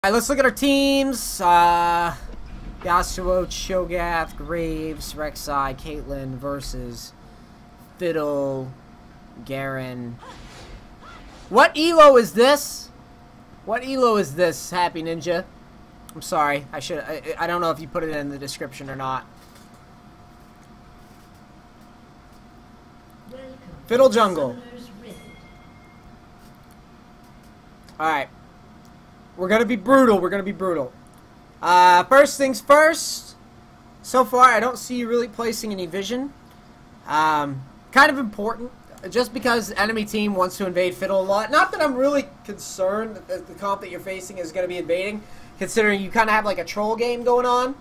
Alright, let's look at our teams. Yasuo, Cho'Gath, Graves, Rek'Sai, Caitlyn versus Fiddle, Garen. What elo is this? What elo is this, Happy Ninja? I'm sorry. I don't know if you put it in the description or not. Fiddle jungle. Alright. We're gonna be brutal. First things first. So far, I don't see you really placing any vision. Kind of important. Just because enemy team wants to invade Fiddle a lot. Not that I'm really concerned that the comp that you're facing is going to be invading, considering you kind of have like a troll game going on.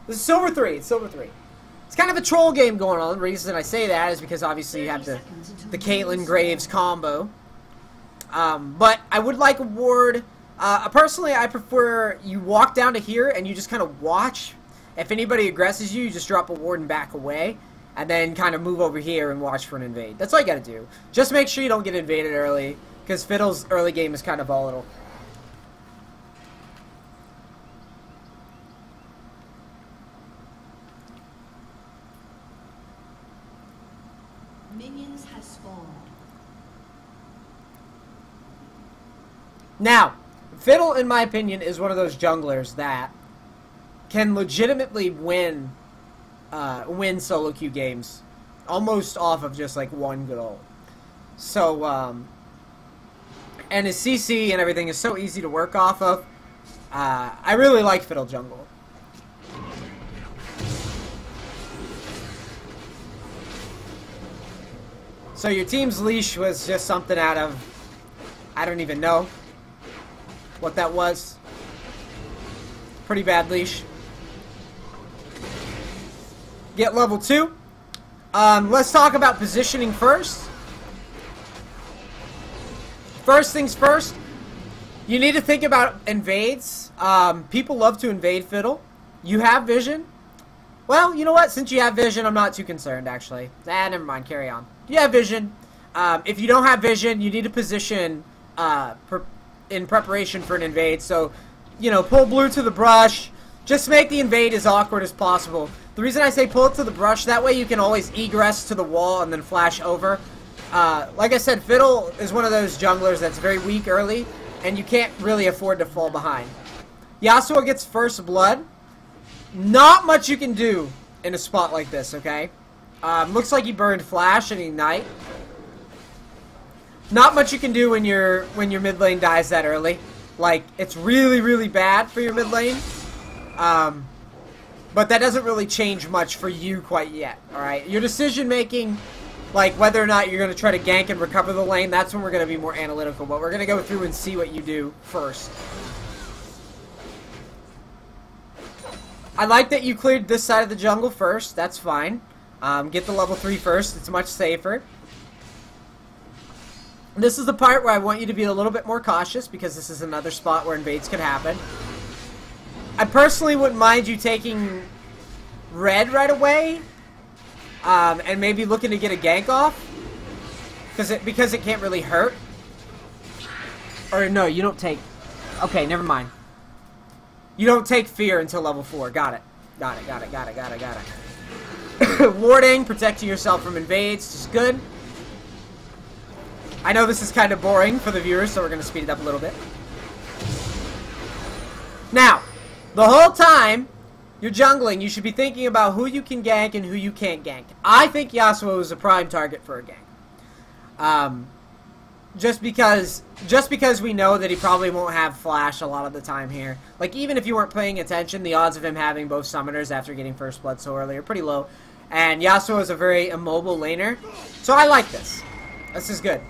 This is Silver 3. It's Silver 3. It's kind of a troll game going on. The reason I say that is because obviously you have the Caitlyn Graves combo. But I would like a ward. Personally, I prefer you walk down to here and you just kind of watch. If anybody aggresses you, you just drop a ward and back away. And then kind of move over here and watch for an invade. That's all you gotta do. Just make sure you don't get invaded early, because Fiddle's early game is kind of volatile. Minions have spawned. Now, Fiddle, in my opinion, is one of those junglers that can legitimately win solo queue games almost off of just like one goal. So and his CC and everything is so easy to work off of. I really like Fiddle jungle. So your team's leash was just something out of, I don't even know what that was. Pretty bad leash. Get level 2. Let's talk about positioning first. First things first, you need to think about invades. People love to invade Fiddle. You have vision. Well, you know what? Since you have vision, I'm not too concerned, actually. Never mind. Carry on. You have vision. If you don't have vision, you need to position in preparation for an invade. So, you know, pull blue to the brush. Just make the invade as awkward as possible. The reason I say pull it to the brush, that way you can always egress to the wall and then flash over. Like I said, Fiddle is one of those junglers that's very weak early, and you can't really afford to fall behind. Yasuo gets first blood. Not much you can do in a spot like this, okay? Looks like he burned flash and ignite. Not much you can do when your mid lane dies that early. Like, it's really, really bad for your mid lane. But that doesn't really change much for you quite yet, alright? Your decision making, like whether or not you're going to try to gank and recover the lane, that's when we're going to be more analytical. But we're going to go through and see what you do first. I like that you cleared this side of the jungle first. That's fine. Get the level 3 first. It's much safer. This is the part where I want you to be a little bit more cautious, because this is another spot where invades could happen. I personally wouldn't mind you taking red right away, and maybe looking to get a gank off, because it can't really hurt. Or no, you don't take. Okay, never mind. You don't take fear until level 4. Got it. Got it. Warding, protecting yourself from invades, just good. I know this is kind of boring for the viewers, so we're going to speed it up a little bit. Now, the whole time you're jungling, you should be thinking about who you can gank and who you can't gank. I think Yasuo is a prime target for a gank. Just because we know that he probably won't have flash a lot of the time here. Like, even if you weren't paying attention, the odds of him having both summoners after getting first blood so early are pretty low. And Yasuo is a very immobile laner. So I like this. This is good.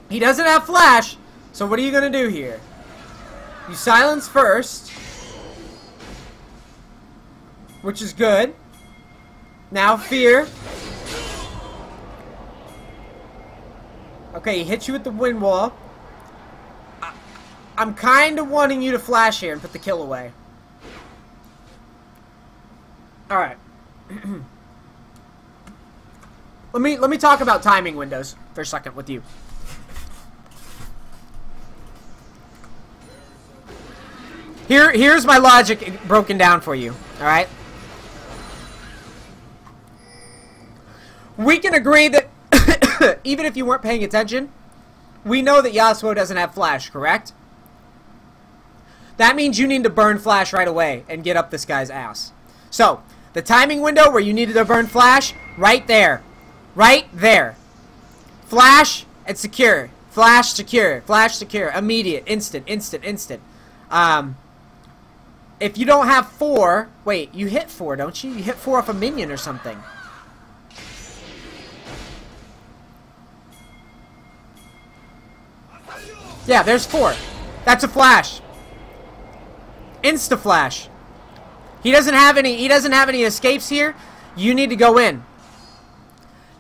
He doesn't have flash, so what are you going to do here? You silence first, which is good. Now fear. Okay, he hits you with the wind wall. I'm kind of wanting you to flash here and put the kill away. Alright. Let me talk about timing windows for a second with you. Here's my logic broken down for you. All right. We can agree that even if you weren't paying attention, we know that Yasuo doesn't have flash, correct? That means you need to burn flash right away and get up this guy's ass. So, the timing window where you needed to burn flash, right there. Right there. Flash and secure. Flash, secure. Flash, secure. Immediate. Instant. Instant. Instant. If you don't have 4... Wait, you hit 4, don't you? You hit 4 off a minion or something. Yeah, there's 4. That's a flash. Insta flash. He doesn't have any escapes here. You need to go in.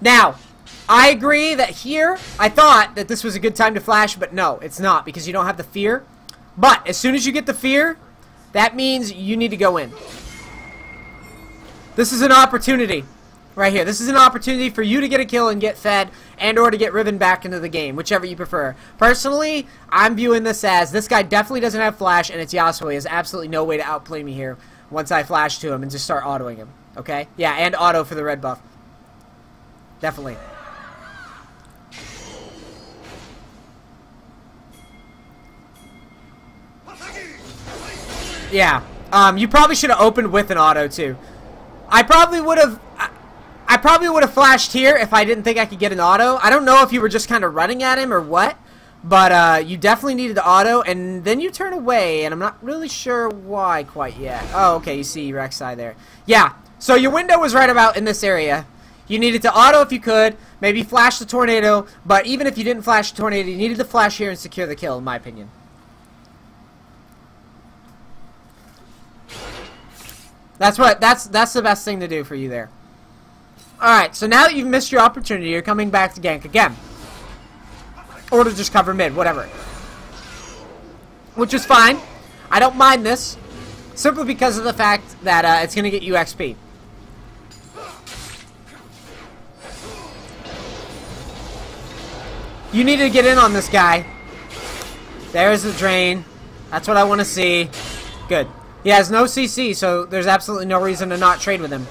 Now, I agree that here, I thought that this was a good time to flash, but no, it's not because you don't have the fear. But as soon as you get the fear, that means you need to go in. This is an opportunity right here. This is an opportunity for you to get a kill and get fed and or to get Riven back into the game, whichever you prefer. Personally, I'm viewing this as this guy definitely doesn't have flash and it's Yasuo. He has absolutely no way to outplay me here once I flash to him and just start autoing him. Okay? Yeah, and auto for the red buff. Definitely. Yeah. You probably should have opened with an auto too. I probably would have flashed here if I didn't think I could get an auto. I don't know if you were just kind of running at him or what, but you definitely needed the auto, and then you turn away, and I'm not really sure why quite yet. Oh, okay, you see Rek'Sai there. Yeah, so your window was right about in this area. You needed to auto if you could, maybe flash the tornado, but even if you didn't flash the tornado, you needed to flash here and secure the kill, in my opinion. That's the best thing to do for you there. Alright, so now that you've missed your opportunity, you're coming back to gank again. Or to just cover mid, whatever. Which is fine. I don't mind this. Simply because of the fact that it's going to get you XP. You need to get in on this guy. There's the drain. That's what I want to see. Good. He has no CC, so there's absolutely no reason to not trade with him.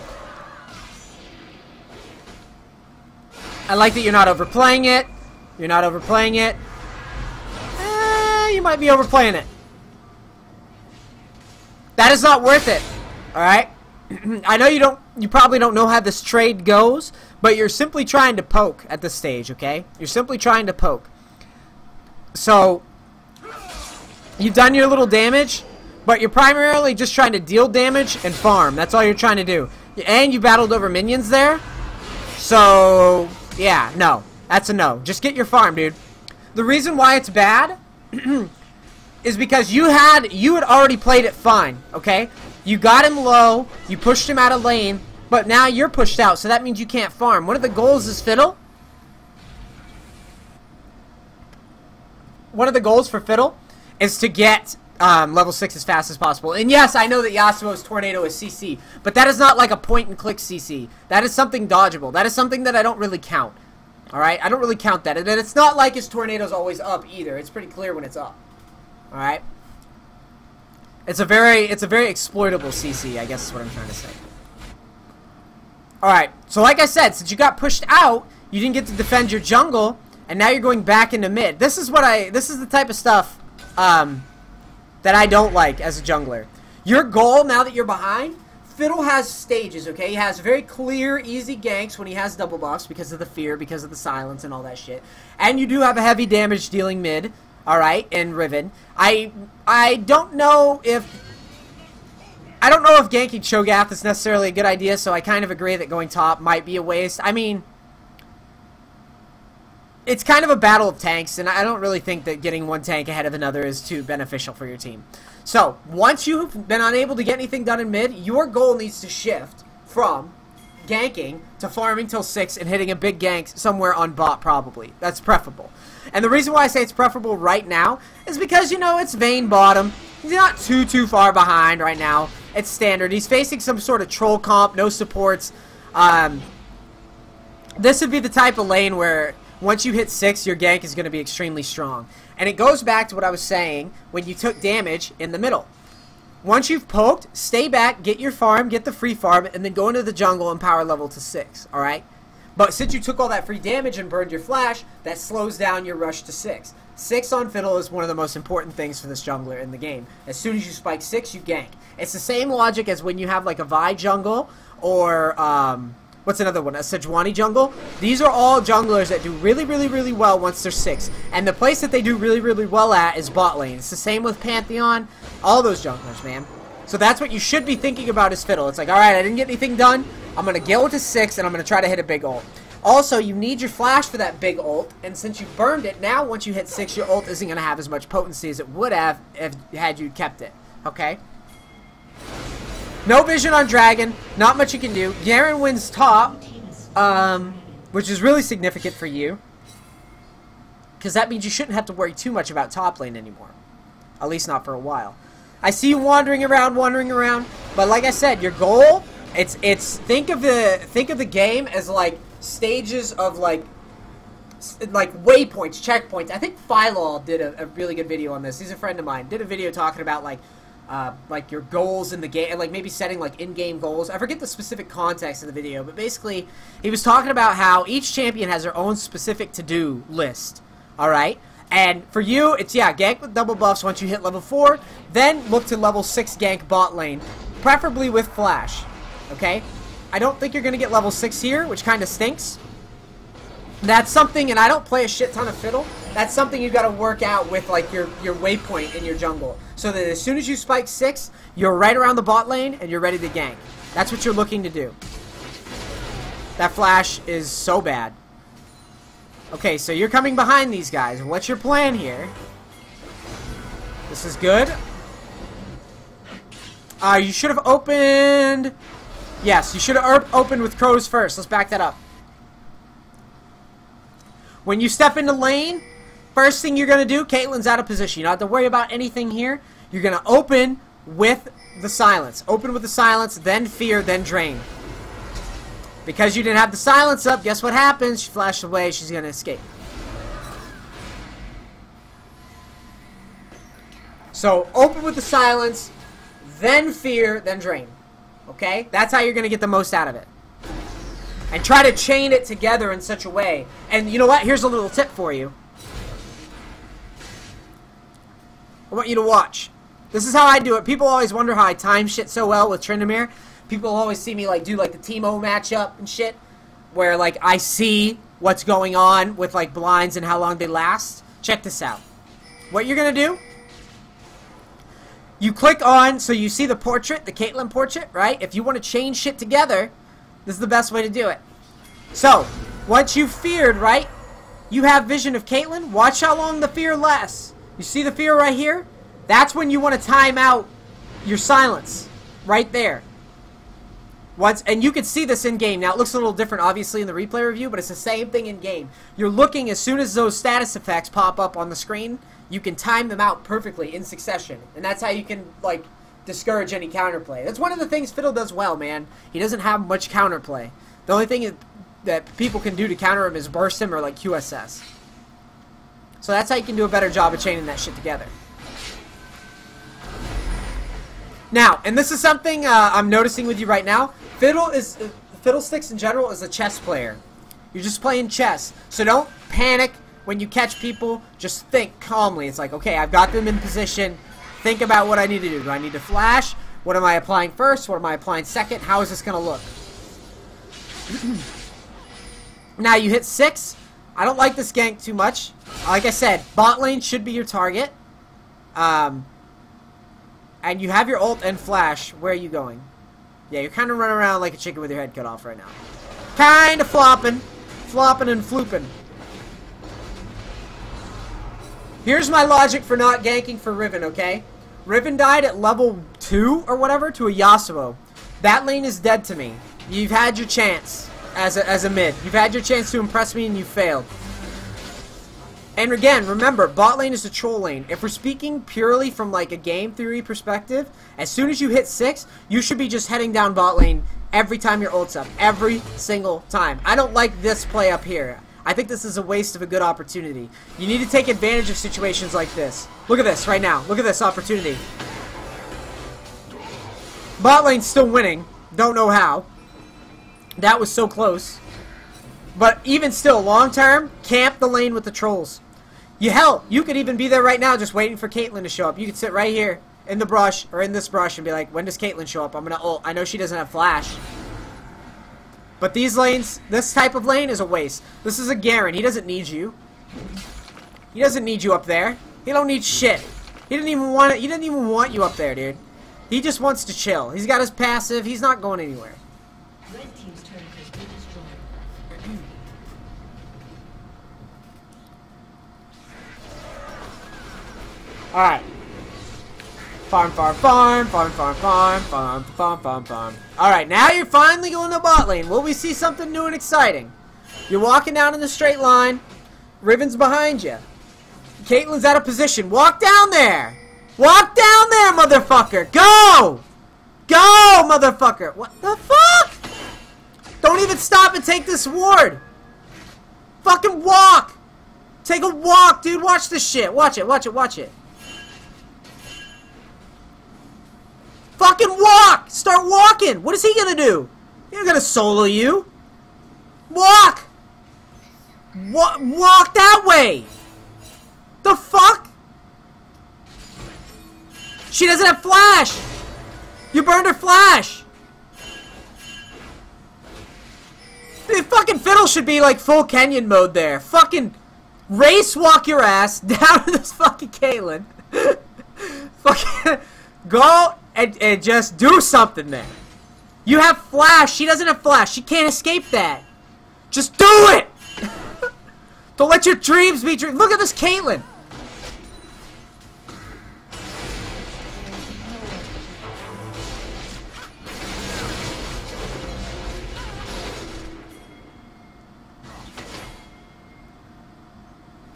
I like that you're not overplaying it. You're not overplaying it. You might be overplaying it. That is not worth it. Alright? I know you probably don't know how this trade goes, but you're simply trying to poke at this stage, okay? You're simply trying to poke. So, you've done your little damage, but you're primarily just trying to deal damage and farm. That's all you're trying to do. And you battled over minions there. So, yeah, no. That's a no. Just get your farm, dude. The reason why it's bad is because you had already played it fine, okay? You got him low, you pushed him out of lane, but now you're pushed out, so that means you can't farm. One of the goals is Fiddle. One of the goals for Fiddle is to get level 6 as fast as possible. And yes, I know that Yasuo's Tornado is CC, but that is not like a point-and-click CC. That is something dodgeable. That is something that I don't really count. Alright? I don't really count that. And it's not like his Tornado's always up either. It's pretty clear when it's up. Alright? It's a very exploitable CC, I guess is what I'm trying to say. Alright, so like I said, since you got pushed out, you didn't get to defend your jungle, and now you're going back into mid. This is the type of stuff that I don't like as a jungler. Your goal, now that you're behind, Fiddle has stages, okay? He has very clear, easy ganks when he has double buffs because of the fear, because of the silence and all that shit. And you do have a heavy damage dealing mid, alright, in Riven. I don't know if ganking Cho'Gath is necessarily a good idea, so I kind of agree that going top might be a waste. I mean, it's kind of a battle of tanks, and I don't really think that getting one tank ahead of another is too beneficial for your team. So, once you've been unable to get anything done in mid, your goal needs to shift from ganking to farming till 6 and hitting a big gank somewhere on bot, probably. That's preferable. And the reason why I say it's preferable right now is because, you know, it's Vayne bottom. He's not too far behind right now. It's standard. He's facing some sort of troll comp, no supports. This would be the type of lane where once you hit 6, your gank is going to be extremely strong. And it goes back to what I was saying when you took damage in the middle. Once you've poked, stay back, get your farm, get the free farm, and then go into the jungle and power level to 6, alright? But since you took all that free damage and burned your flash, that slows down your rush to 6. 6 on Fiddle is one of the most important things for this jungler in the game. As soon as you spike 6, you gank. It's the same logic as when you have like a Vi jungle or, what's another one? A Sejuani jungle. These are all junglers that do really, really, really well once they're 6. And the place that they do really, really well at is bot lane. It's the same with Pantheon. All those junglers, man. So that's what you should be thinking about as Fiddle. It's like, alright, I didn't get anything done. I'm going to go to 6 and I'm going to try to hit a big ult. Also, you need your flash for that big ult. And since you burned it, now once you hit 6, your ult isn't going to have as much potency as it would have if had you kept it. Okay? No vision on Dragon. Not much you can do. Garen wins top, which is really significant for you. Because that means you shouldn't have to worry too much about top lane anymore. At least not for a while. I see you wandering around. But like I said, your goal, it's think of the game as like stages of like waypoints, checkpoints. I think Fiddle did a really good video on this. He's a friend of mine. Did a video talking about like your goals in the game, and like maybe setting like in-game goals. I forget the specific context of the video, but basically he was talking about how each champion has their own specific to-do list. Alright? And for you, it's, yeah, gank with double buffs once you hit level 4, then look to level 6 gank bot lane, preferably with flash. Okay? I don't think you're going to get level 6 here, which kind of stinks. That's something, and I don't play a shit ton of Fiddle, that's something you got to work out with like your waypoint in your jungle. So that as soon as you spike 6, you're right around the bot lane and you're ready to gank. That's what you're looking to do. That flash is so bad. Okay, so you're coming behind these guys. What's your plan here? This is good. You should have opened... Yes, you should have opened with crows first. Let's back that up. When you step into lane, first thing you're going to do, Caitlyn's out of position. You don't have to worry about anything here. You're going to open with the silence. Open with the silence, then fear, then drain. Because you didn't have the silence up, guess what happens? She flashed away, she's going to escape. So, open with the silence, then fear, then drain. Okay? That's how you're going to get the most out of it. And try to chain it together in such a way. And you know what? Here's a little tip for you. I want you to watch. This is how I do it. People always wonder how I time shit so well with Tryndamere. People always see me like do like the Teemo matchup and shit, where like I see what's going on with like blinds and how long they last. Check this out. What you're gonna do? You click on, so you see the portrait, the Caitlyn portrait, right? If you want to chain shit together, this is the best way to do it. So, once you've feared, right? You have vision of Caitlyn. Watch how long the fear lasts. You see the fear right here? That's when you want to time out your silence. Right there. And you can see this in game. Now it looks a little different obviously in the replay review, but it's the same thing in game. You're looking, as soon as those status effects pop up on the screen, you can time them out perfectly in succession. And that's how you can like discourage any counterplay. That's one of the things Fiddle does well, man. He doesn't have much counterplay. The only thing that people can do to counter him is burst him or like QSS. So that's how you can do a better job of chaining that shit together. Now, and this is something I'm noticing with you right now. Fiddlesticks in general is a chess player. You're just playing chess. So don't panic when you catch people. Just think calmly. It's like, okay, I've got them in position. Think about what I need to do. Do I need to flash? What am I applying first? What am I applying second? How is this going to look? Now, you hit 6. I don't like this gank too much. Like I said, bot lane should be your target. And you have your ult and flash. Where are you going? Yeah, you're kind of running around like a chicken with your head cut off right now. Kind of flopping. Flopping and flooping. Here's my logic for not ganking for Riven, okay? Riven died at level 2 or whatever to a Yasuo. That lane is dead to me. You've had your chance as a mid. You've had your chance to impress me and you failed. And again, remember, bot lane is a troll lane. If we're speaking purely from like a game theory perspective, as soon as you hit 6, you should be just heading down bot lane every time your ult's up. Every single time. I don't like this play up here. I think this is a waste of a good opportunity. You need to take advantage of situations like this. Look at this right now. Look at this opportunity. Bot lane's still winning. Don't know how. That was so close. But even still, long term, camp the lane with the trolls. Hell, you could even be there right now just waiting for Caitlyn to show up. You could sit right here in the brush, or in this brush, and be like, when does Caitlyn show up? I'm gonna ult. I know she doesn't have flash. But these lanes, this type of lane is a waste. This is a Garen. He doesn't need you. He doesn't need you up there. He don't need shit. He didn't even want it. He didn't even want you up there, dude. He just wants to chill. He's got his passive. He's not going anywhere. Red team's turret has been destroyed. Alright. Farm, farm, farm, farm, farm, farm, farm, farm, farm, farm. Alright, now you're finally going to bot lane. Will we see something new and exciting? You're walking down in the straight line. Riven's behind you. Caitlyn's out of position. Walk down there! Walk down there, motherfucker! Go! Go, motherfucker! What the fuck? Don't even stop and take this ward! Fucking walk! Take a walk, dude. Watch this shit. Watch it, watch it, watch it. Fucking walk! Start walking! What is he gonna do? He's not gonna solo you. Walk! Walk that way! The fuck? She doesn't have flash! You burned her flash! Dude, fucking Fiddle should be like full Kenyan mode there. Fucking race walk your ass down to this fucking Caitlyn. Fucking go and just do something there. You have flash. She doesn't have flash. She can't escape that. Just do it! Don't let your dreams be dreams. Look at this Caitlyn.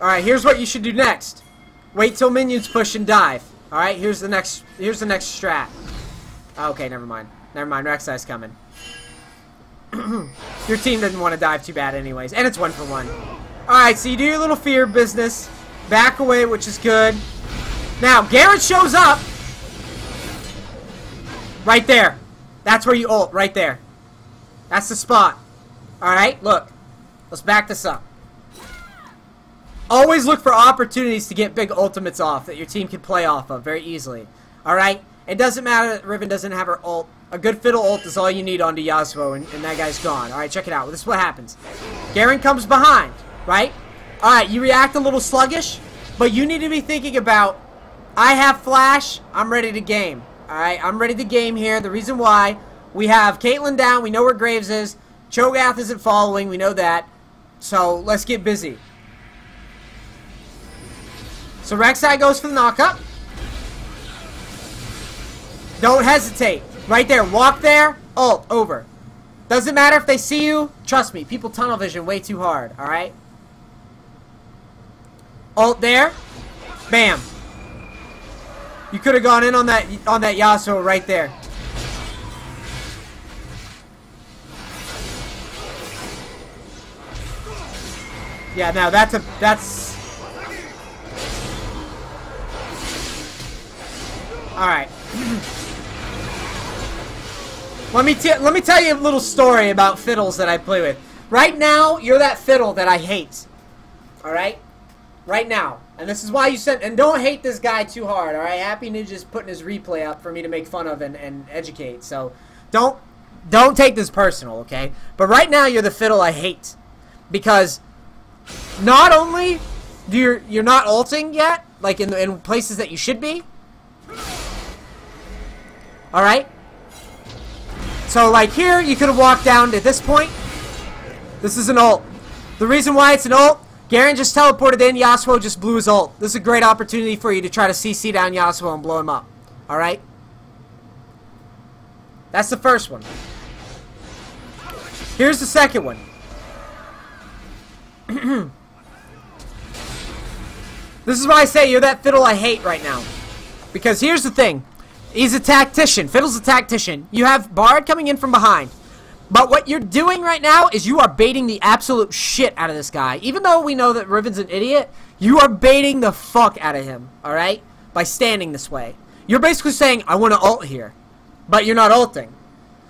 Alright, here's what you should do next. Wait till minions push and dive. Alright, here's the next strat. Okay, never mind. Never mind, Rek'Sai's coming. Your team didn't want to dive too bad anyways. And it's 1-for-1. Alright, so you do your little fear business. Back away, which is good. Now, Garrett shows up. Right there. That's where you ult, right there. That's the spot. Alright, look. Let's back this up. Always look for opportunities to get big ultimates off that your team can play off of very easily. Alright? It doesn't matter that Riven doesn't have her ult. A good Fiddle ult is all you need onto Yasuo, and that guy's gone. Alright, check it out. This is what happens. Garen comes behind, right? Alright, you react a little sluggish, but you need to be thinking about, I have flash, I'm ready to game. Alright, I'm ready to game here. The reason why, we have Caitlyn down, we know where Graves is. Cho'Gath isn't following, we know that. So, let's get busy. So Rek'Sai goes for the knockup. Don't hesitate. Right there. Walk there. Ult. Over. Doesn't matter if they see you. Trust me. People tunnel vision way too hard. Alright? Ult there. Bam. You could have gone in on that Yasuo right there. Yeah, now that's Alright. Let me tell you a little story about Fiddles that I play with. Right now, you're that Fiddle that I hate. Alright? Right now. And this is why you sent... And don't hate this guy too hard, alright? Happy Ninja's putting his replay up for me to make fun of and educate. So, don't take this personal, okay? But right now, you're the Fiddle I hate. Because not only do you're not ulting yet, like in places that you should be. Alright? So, like here, you could have walked down to this point. This is an ult. The reason why it's an ult, Garen just teleported in, Yasuo just blew his ult. This is a great opportunity for you to try to CC down Yasuo and blow him up. Alright? That's the first one. Here's the second one. This is why I say you're that Fiddle I hate right now. Because here's the thing. He's a tactician. Fiddle's a tactician. You have Bard coming in from behind. But what you're doing right now is you are baiting the absolute shit out of this guy. Even though we know that Riven's an idiot, you are baiting the fuck out of him. Alright? By standing this way. You're basically saying, I want to ult here. but you're not ulting.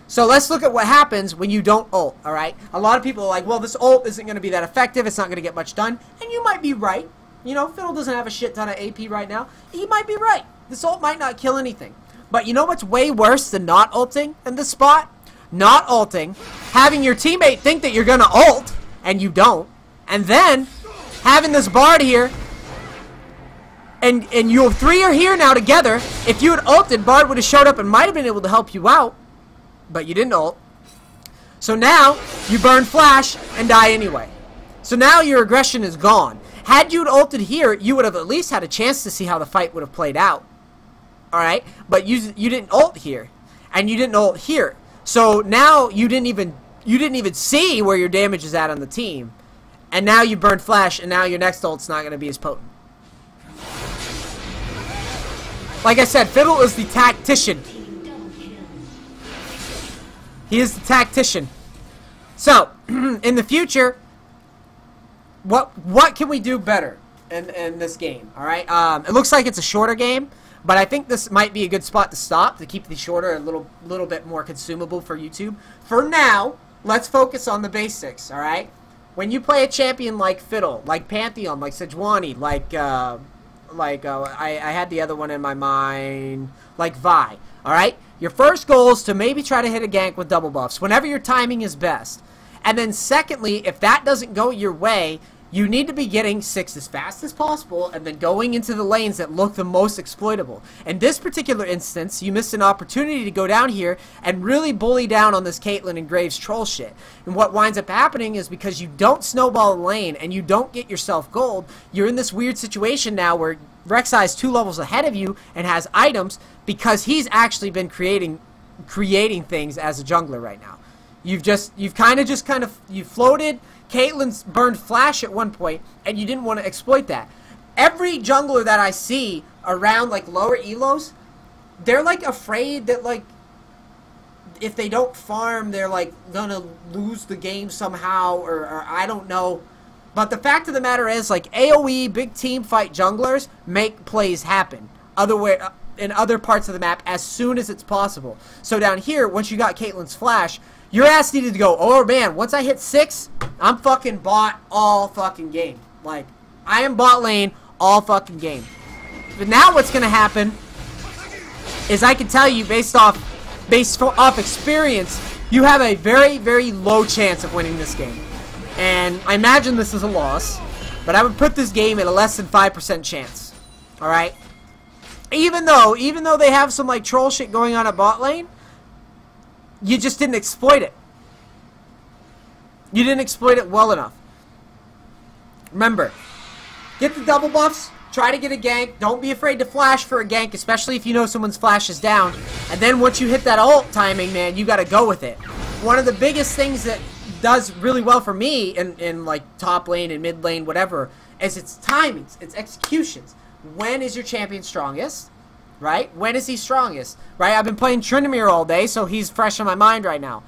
So let's look at what happens when you don't ult, alright? A lot of people are like, well, this ult isn't going to be that effective, it's not going to get much done. And you might be right. You know, Fiddle doesn't have a shit ton of AP right now. He might be right. This ult might not kill anything. But you know what's way worse than not ulting in this spot? Not ulting, having your teammate think that you're going to ult, and you don't, and then having this Bard here, and you three are here now together. If you had ulted, Bard would have showed up and might have been able to help you out, but you didn't ult. So now, you burn flash and die anyway. So now your aggression is gone. Had you ulted here, you would have at least had a chance to see how the fight would have played out. Alright? But you didn't ult here. And you didn't ult here. So now you didn't even see where your damage is at on the team. And now you burned flash, and now your next ult's not going to be as potent. Like I said, Fiddle is the tactician. He is the tactician. So, in the future, what can we do better in this game? Alright? It looks like it's a shorter game. But I think this might be a good spot to stop, to keep the shorter a little bit more consumable for YouTube. For now, let's focus on the basics, alright? When you play a champion like Fiddle, like Pantheon, like Sejuani, I had the other one in my mind, like Vi, alright? Your first goal is to maybe try to hit a gank with double buffs, whenever your timing is best. And then secondly, if that doesn't go your way, you need to be getting 6 as fast as possible and then going into the lanes that look the most exploitable. In this particular instance, you missed an opportunity to go down here and really bully down on this Caitlyn and Graves troll shit. And what winds up happening is because you don't snowball a lane and you don't get yourself gold, you're in this weird situation now where Rek'Sai is 2 levels ahead of you and has items because he's actually been creating things as a jungler right now. You've floated. Caitlyn's burned flash at one point, and you didn't want to exploit that. Every jungler that I see around, like, lower elos, they're, like, afraid that, like, if they don't farm, they're, like, gonna lose the game somehow, or I don't know. But the fact of the matter is, like, AoE, big team fight junglers make plays happen in other parts of the map as soon as it's possible. So down here, once you got Caitlyn's flash, your ass needed to go, oh man, once I hit 6, I'm fucking bot all fucking game. Like, I am bot lane all fucking game. But now what's going to happen is I can tell you based off experience, you have a very, very low chance of winning this game. And I imagine this is a loss, but I would put this game at a less than 5% chance. Alright? Even though they have some like troll shit going on at bot lane, you just didn't exploit it. You didn't exploit it well enough. Remember, get the double buffs, try to get a gank, don't be afraid to flash for a gank, especially if you know someone's flash is down, and then once you hit that ult timing, man, you gotta go with it. One of the biggest things that does really well for me in like top lane and mid lane, whatever, is its timings, its executions. When is your champion strongest? Right? When is he strongest? Right? I've been playing Tryndamere all day, so he's fresh in my mind right now.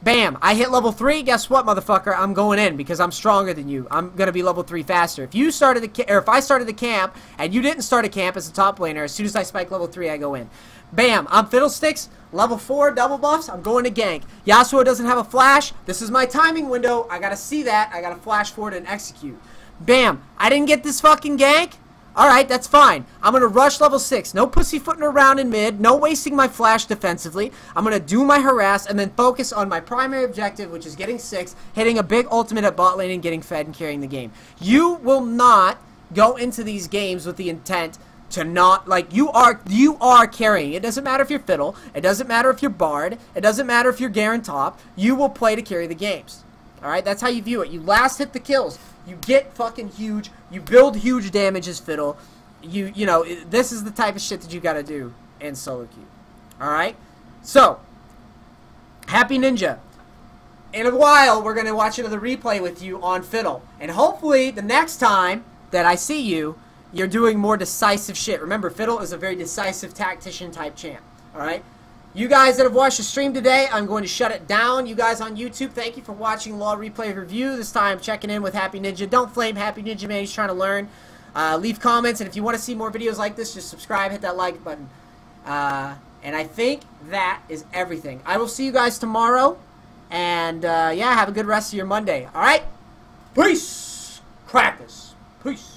Bam! I hit level 3, guess what, motherfucker? I'm going in because I'm stronger than you. I'm gonna be level 3 faster. If you started if I started the camp and you didn't start a camp as a top laner, as soon as I spike level 3, I go in. Bam! I'm Fiddlesticks, level 4, double buffs, I'm going to gank. Yasuo doesn't have a flash. This is my timing window. I gotta see that. I gotta flash forward and execute. Bam! I didn't get this fucking gank. Alright, that's fine. I'm going to rush level 6. No pussyfooting around in mid. No wasting my flash defensively. I'm going to do my harass and then focus on my primary objective, which is getting 6, hitting a big ultimate at bot lane and getting fed and carrying the game. You will not go into these games with the intent to not, like, you are carrying. It doesn't matter if you're Fiddle. It doesn't matter if you're Bard. It doesn't matter if you're Garen top. You will play to carry the games. Alright, that's how you view it. You last hit the kills. You get fucking huge. You build huge damage as Fiddle. You know, this is the type of shit that you gotta do in solo queue. Alright? So, Happy Ninja. In a while, we're gonna watch another replay with you on Fiddle. And hopefully, the next time that I see you, you're doing more decisive shit. Remember, Fiddle is a very decisive tactician type champ. Alright? You guys that have watched the stream today, I'm going to shut it down. You guys on YouTube, thank you for watching LoL Replay Review. This time, checking in with Happy Ninja. Don't flame Happy Ninja, man. He's trying to learn. Leave comments, and if you want to see more videos like this, just subscribe, hit that like button. And I think that is everything. I will see you guys tomorrow. And, yeah, have a good rest of your Monday. All right? Peace. Crackers. Peace.